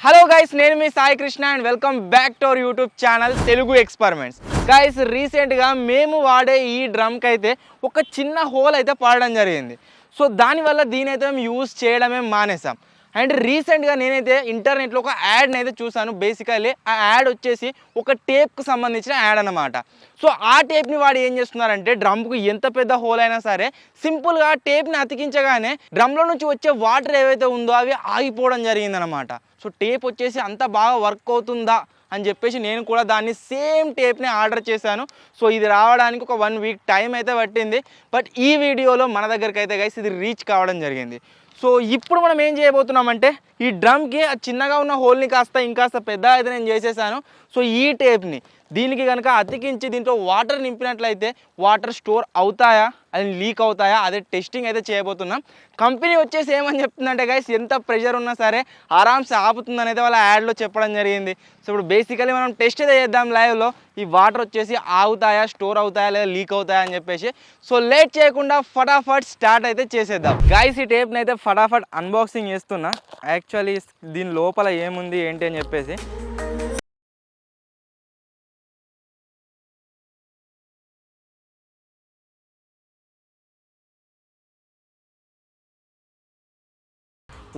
Hello guys, నేను మీ Sai Krishna and welcome back to our YouTube channel Telugu experiments. Guys, రీసెంట్గా మేము వాడే ఈ డ్రమ్కి అయితే ఒక చిన్న హోల్ అయితే పడడం జరిగింది. సో దానివల్ల దీని అయితే మేము యూజ్ చేయడమే మానేసాం. అండ్ రీసెంట్గా నేనైతే ఇంటర్నెట్లో ఒక యాడ్ని అయితే చూసాను. బేసికలీ ఆ యాడ్ వచ్చేసి ఒక టేప్కి సంబంధించిన యాడ్ అన్నమాట. సో ఆ టేప్ని వాడు ఏం చేస్తున్నారంటే డ్రమ్కు ఎంత పెద్ద హోల్ అయినా సరే సింపుల్గా టేప్ని అతికించగానే డ్రమ్లో నుంచి వచ్చే వాటర్ ఏవైతే ఉందో అవి ఆగిపోవడం జరిగిందనమాట. సో టేప్ వచ్చేసి అంత బాగా వర్క్ అవుతుందా అని చెప్పేసి నేను కూడా దాన్ని సేమ్ టేప్ని ఆర్డర్ చేశాను. సో ఇది రావడానికి ఒక 1 వీక్ టైం అయితే పట్టింది. బట్ ఈ వీడియోలో మన దగ్గరికి అయితే గైస్ ఇది రీచ్ కావడం జరిగింది. సో ఇప్పుడు మనం ఏం చేయబోతున్నామంటే ఈ డ్రమ్కి ఆ చిన్నగా ఉన్న హోల్ని ఇంకాస్త పెద్ద అయితే నేను చేసేసాను. సో ఈ టేప్ని దీనికి కనుక అతికించి దీంట్లో వాటర్ నింపినట్లయితే వాటర్ స్టోర్ అవుతాయా, అది లీక్ అవుతాయా, అదే టెస్టింగ్ అయితే చేయబోతున్నాం. కంపెనీ వచ్చేసి ఏమని చెప్తుందంటే గైస్ ఎంత ప్రెషర్ ఉన్నా సరే ఆరామ్సే ఆపుతుందని అయితే వాళ్ళ యాడ్లో చెప్పడం జరిగింది. సో ఇప్పుడు బేసికలీ మనం టెస్ట్ అయితే చేద్దాం లైవ్లో, ఈ వాటర్ వచ్చేసి ఆగుతాయా, స్టోర్ అవుతాయా లేదా లీక్ అవుతాయా అని చెప్పేసి. సో లేట్ చేయకుండా ఫటాఫట్ స్టార్ట్ అయితే చేసేద్దాం. గైస్, ఈ టేప్ని అయితే ఫటాఫట్ అన్బాక్సింగ్ చేస్తున్నా. యాక్చువల్లీ దీని లోపల ఏముంది ఏంటి అని చెప్పేసి.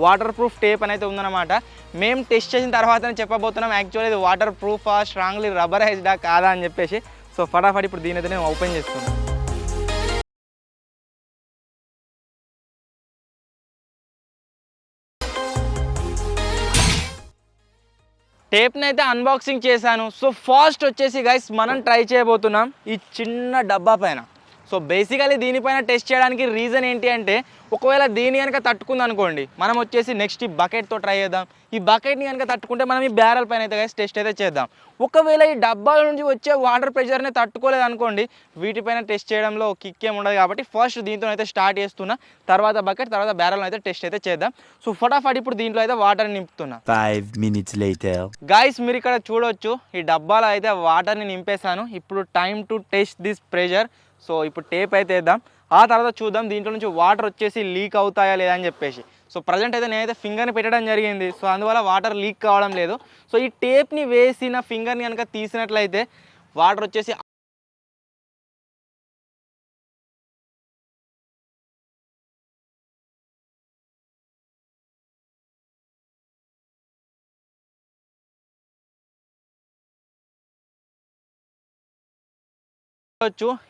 వాటర్ ప్రూఫ్ టేప్ అనేది ఉందన్నమాట. మేము టెస్ట్ చేసిన తర్వాతనే చెప్పబోతున్నాం యాక్చువల్లీ ఇది వాటర్ ప్రూఫా, స్ట్రాంగ్లీ రబ్బరైజ్డా కాదా అని చెప్పేసి. సో ఫటాఫట్ ఇప్పుడు దీని అయితే నేను ఓపెన్ చేస్తున్నాను. టేప్ని అయితే అన్బాక్సింగ్ చేశాను. సో ఫస్ట్ వచ్చేసి గైస్ మనం ట్రై చేయబోతున్నాం ఈ చిన్న డబ్బా పైన. సో బేసికలీ దీనిపైన టెస్ట్ చేయడానికి రీజన్ ఏంటి అంటే ఒకవేళ దీని కనుక తట్టుకుంది అనుకోండి, మనం వచ్చేసి నెక్స్ట్ ఈ బకెట్తో ట్రై చేద్దాం. ఈ బకెట్ని కనుక తట్టుకుంటే మనం ఈ బ్యారల్ పైన అయితే గైస్ టెస్ట్ అయితే చేద్దాం. ఒకవేళ ఈ డబ్బాల నుంచి వచ్చే వాటర్ ప్రెషర్ని తట్టుకోలేదు అనుకోండి, వీటిపైన టెస్ట్ చేయడంలో కిక్ ఏమి ఉండదు. కాబట్టి ఫస్ట్ దీంతో అయితే స్టార్ట్ చేస్తున్నా, తర్వాత బకెట్, తర్వాత బ్యారల్ అయితే టెస్ట్ అయితే చేద్దాం. సో ఫటాఫట్ ఇప్పుడు దీంట్లో అయితే వాటర్ని నింపుతున్నా. 5 minutes later. గైస్, మీరు ఇక్కడ చూడొచ్చు ఈ డబ్బాలో అయితే వాటర్ని నింపేశాను. ఇప్పుడు time to test this pressure. So ఇప్పుడు టేప్ అయితే వేద్దాం, ఆ తర్వాత చూద్దాం దీంట్లో నుంచి వాటర్ వచ్చేసి లీక్ అవుతాయా లేదా అని చెప్పేసి. సో ప్రజెంట్ అయితే నేనైతే ఫింగర్ని పెట్టడం జరిగింది. సో అందువల్ల వాటర్ లీక్ కావడం లేదు. సో ఈ టేప్ని వేసిన ఫింగర్ని కనుక తీసినట్లయితే వాటర్ వచ్చేసి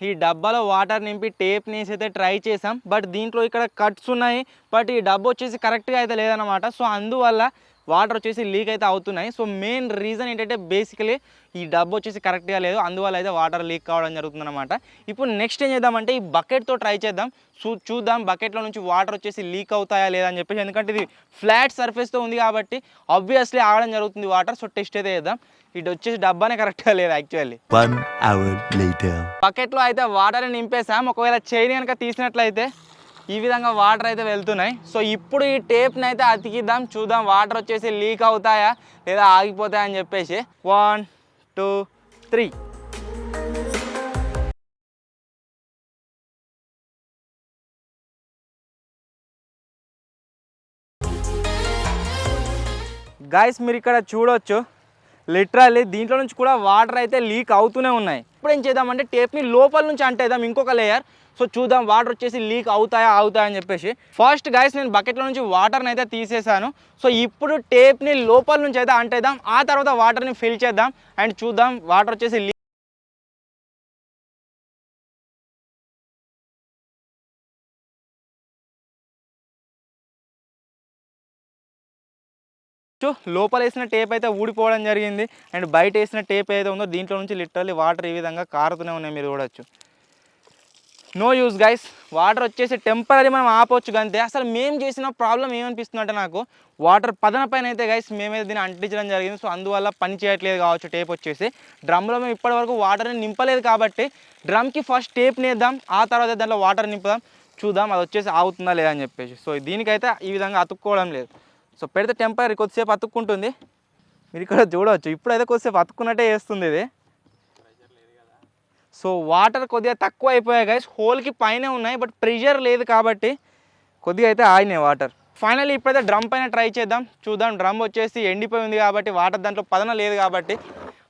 ఈ డబ్బాలో వాటర్ నింపి టేప్ వేసి అయితే ట్రై చేసాం. బట్ దీంట్లో ఇక్కడ కట్స్ ఉన్నాయి. బట్ ఈ డబ్బా వచ్చేసి కరెక్ట్గా అయితే లేదనమాట. సో అందువల్ల వాటర్ వచ్చేసి లీక్ అయితే అవుతున్నాయి. సో మెయిన్ రీజన్ ఏంటంటే బేసికలీ ఈ డబ్బా వచ్చేసి కరెక్ట్గా లేదు, అందువల్ల అయితే వాటర్ లీక్ కావడం జరుగుతుందన్నమాట. ఇప్పుడు నెక్స్ట్ ఏం చేద్దామంటే ఈ బకెట్తో ట్రై చేద్దాం. చూద్దాం బకెట్లో నుంచి వాటర్ వచ్చేసి లీక్ అవుతాయా లేదా అని చెప్పేసి. ఎందుకంటే ఇది ఫ్లాట్ సర్ఫేస్తో ఉంది కాబట్టి ఆబ్వియస్లీ ఆగడం జరుగుతుంది వాటర్. సో టెస్ట్ అయితే చేద్దాం. ఇటు వచ్చేసి డబ్బానే కరెక్ట్గా లేదు యాక్చువల్లీ. 1 hour later. బకెట్లో అయితే వాటర్ని నింపేసాం. ఒకవేళ చైన్ కనుక తీసినట్లయితే ఈ విధంగా వాటర్ అయితే వెళ్తున్నాయి. సో ఇప్పుడు ఈ టేప్ని అయితే అతికిద్దాం, చూద్దాం వాటర్ వచ్చేసి లీక్ అవుతాయా లేదా ఆగిపోతాయా అని చెప్పేసి. 1 2 3. గైస్, మీరు ఇక్కడ చూడొచ్చు లిటరల్లీ దీంట్లో నుంచి కూడా వాటర్ అయితే లీక్ అవుతూనే ఉన్నాయి. ఇప్పుడు ఏం చేద్దామంటే టేప్ని లోపల నుంచి అంటేద్దాం ఇంకొక లేయర్. సో చూద్దాం వాటర్ వచ్చేసి లీక్ అవుతాయా అని చెప్పేసి. ఫస్ట్ గైస్ నేను బకెట్లో నుంచి వాటర్ని అయితే తీసేసాను. సో ఇప్పుడు టేప్ని లోపల నుంచి అయితే అంటేద్దాం, ఆ తర్వాత వాటర్ని ఫిల్ చేద్దాం అండ్ చూద్దాం వాటర్ వచ్చేసి లోపల వేసిన టేప్ అయితే ఊడిపోవడం జరిగింది. అండ్ బయట వేసిన టేప్ ఏదైతే ఉందో దీంట్లో నుంచి లిటరల్లీ వాటర్ ఈ విధంగా కారుతూనే ఉన్నాయి, మీరు చూడొచ్చు. నో యూజ్ గైస్, వాటర్ వచ్చేసి టెంపరీ మనం ఆపవచ్చు అంతే. అసలు మేము చేసిన ప్రాబ్లం ఏమనిపిస్తుందంటే నాకు వాటర్ పదన పైన అయితే గైస్ మేమైతే దీన్ని అంటించడం జరిగింది. సో అందువల్ల పని చేయట్లేదు కావచ్చు టేప్ వచ్చేసి. డ్రమ్లో మేము ఇప్పటివరకు వాటర్ని నింపలేదు కాబట్టి డ్రమ్కి ఫస్ట్ టేప్ నేద్దాం, ఆ తర్వాత దాంట్లో వాటర్ నింపుదాం, చూద్దాం అది వచ్చేసి ఆగుతుందా లేదా అని చెప్పేసి. సో దీనికైతే ఈ విధంగా అతుక్కోవడం లేదు. సో పెడితే టెంపరీ కొద్దిసేపు అతుక్కుంటుంది, మీరు ఇక్కడ చూడవచ్చు. ఇప్పుడైతే కొద్దిసేపు అతుక్కున్నట్టే చేస్తుంది ఇది. సో వాటర్ కొద్దిగా తక్కువ అయిపోయాయి గైస్, హోల్కి పైనే ఉన్నాయి బట్ ప్రెషర్ లేదు కాబట్టి కొద్దిగా అయితే ఆగినాయి వాటర్. ఫైనల్లీ ఇప్పుడైతే డ్రమ్ పైన ట్రై చేద్దాం, చూద్దాం. డ్రమ్ వచ్చేసి ఎండిపోయి ఉంది కాబట్టి వాటర్ దాంట్లో పదన లేదు కాబట్టి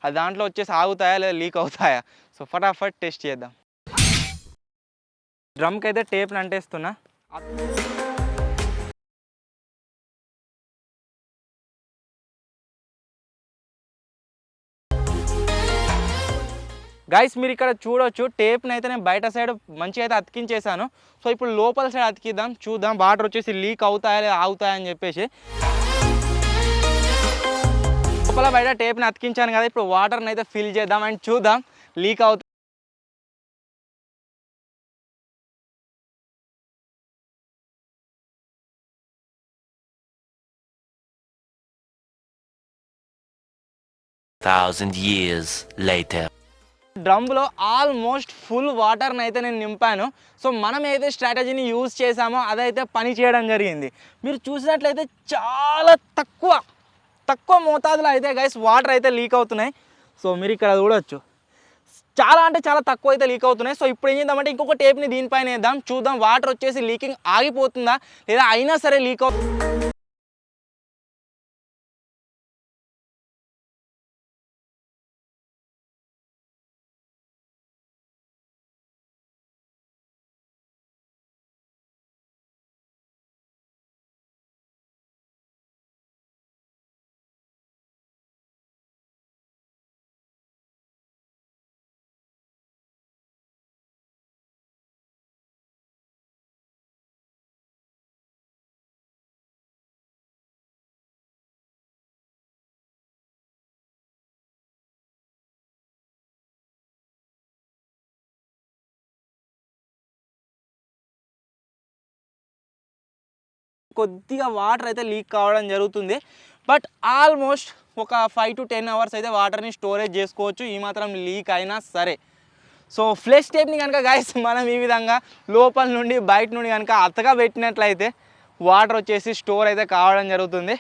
అది దాంట్లో వచ్చేసి ఆగుతాయా లేదా లీక్ అవుతాయా. సో ఫటాఫట్ టెస్ట్ చేద్దాం. డ్రమ్కి అయితే టేప్ని అంటేస్తున్నా. గైస్ మీరు ఇక్కడ చూడొచ్చు, టేప్ని అయితే నేను బయట సైడ్ మంచిగా అయితే అతికించేసాను. సో ఇప్పుడు లోపల సైడ్ అతికిద్దాం, చూద్దాం వాటర్ వచ్చేసి లీక్ అవుతాయా లేదా ఆగుతాయా అని చెప్పేసి. లోపల బయట టేప్ని అతికించాను కదా, ఇప్పుడు వాటర్ని అయితే ఫిల్ చేద్దాం అండ్ చూద్దాం లీక్ అవుతా. Thousand years later. డ్రమ్లో ఆల్మోస్ట్ ఫుల్ వాటర్ని అయితే నేను నింపాను. సో మనం ఏదైతే స్ట్రాటజీని యూజ్ చేసామో అదైతే పని చేయడం జరిగింది. మీరు చూసినట్లయితే చాలా తక్కువ మోతాదులో అయితే గైస్ వాటర్ అయితే లీక్ అవుతున్నాయి. సో మీరు ఇక్కడ చూడొచ్చు, చాలా అంటే చాలా తక్కువ అయితే లీక్ అవుతున్నాయి. సో ఇప్పుడు ఏం చేద్దామంటే ఇంకొక టేప్ని దీనిపైన వేద్దాం, చూద్దాం వాటర్ వచ్చేసి లీకింగ్ ఆగిపోతుందా లేదా అయినా సరే లీక్ అవుతుంది. కొద్దిగా వాటర్ అయితే లీక్ కావడం జరుగుతుంది. బట్ ఆల్మోస్ట్ ఒక 5 to 10 అవర్స్ అయితే వాటర్ని స్టోరేజ్ చేసుకోవచ్చు ఈ మాత్రం లీక్ అయినా సరే. సో ఫ్లెష్ టేప్ని కనుక గైస్ మనం ఈ విధంగా లోపల నుండి బయట నుండి కనుక అతగా పెట్టినట్లయితే వాటర్ వచ్చేసి స్టోర్ అయితే కావడం జరుగుతుంది.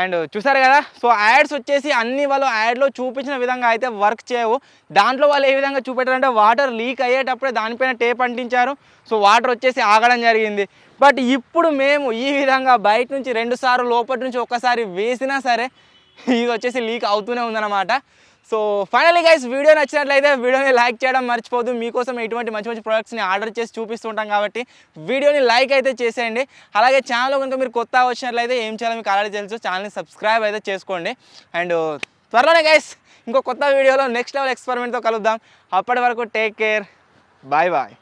అండ్ చూసారు కదా, సో యాడ్స్ వచ్చేసి అన్ని వాళ్ళు యాడ్లో చూపించిన విధంగా అయితే వర్క్ చేయవు. దాంట్లో వాళ్ళు ఏ విధంగా చూపెట్టారంటే వాటర్ లీక్ అయ్యేటప్పుడే దానిపైన టేప్ అంటించారు. సో వాటర్ వచ్చేసి ఆగడం జరిగింది. బట్ ఇప్పుడు మేము ఈ విధంగా బయట నుంచి 2 సార్లు లోపటి నుంచి ఒక్కసారి వేసినా సరే ఇది వచ్చేసి లీక్ అవుతూనే ఉందన్నమాట. సో ఫైనల్లీ గైస్ వీడియో నచ్చినట్లయితే వీడియోని లైక్ చేయడం మర్చిపోదు. మీకోసం ఇటువంటి మంచి ప్రొడక్ట్స్ని ఆర్డర్ చేసి చూపిస్తుంటాం కాబట్టి వీడియోని లైక్ అయితే చేసేయండి. అలాగే ఛానల్లో కనుక మీరు కొత్త వచ్చినట్లయితే ఏం చేయాలో మీకు ఆల్రెడీ తెలుసు, ఛానల్ని సబ్స్క్రైబ్ అయితే చేసుకోండి. అండ్ త్వరలోనే గైస్ ఇంకో కొత్త వీడియోలో నెక్స్ట్ లెవెల్ ఎక్స్పెరిమెంట్తో కలుద్దాం. అప్పటి వరకు టేక్ కేర్, బాయ్ బాయ్.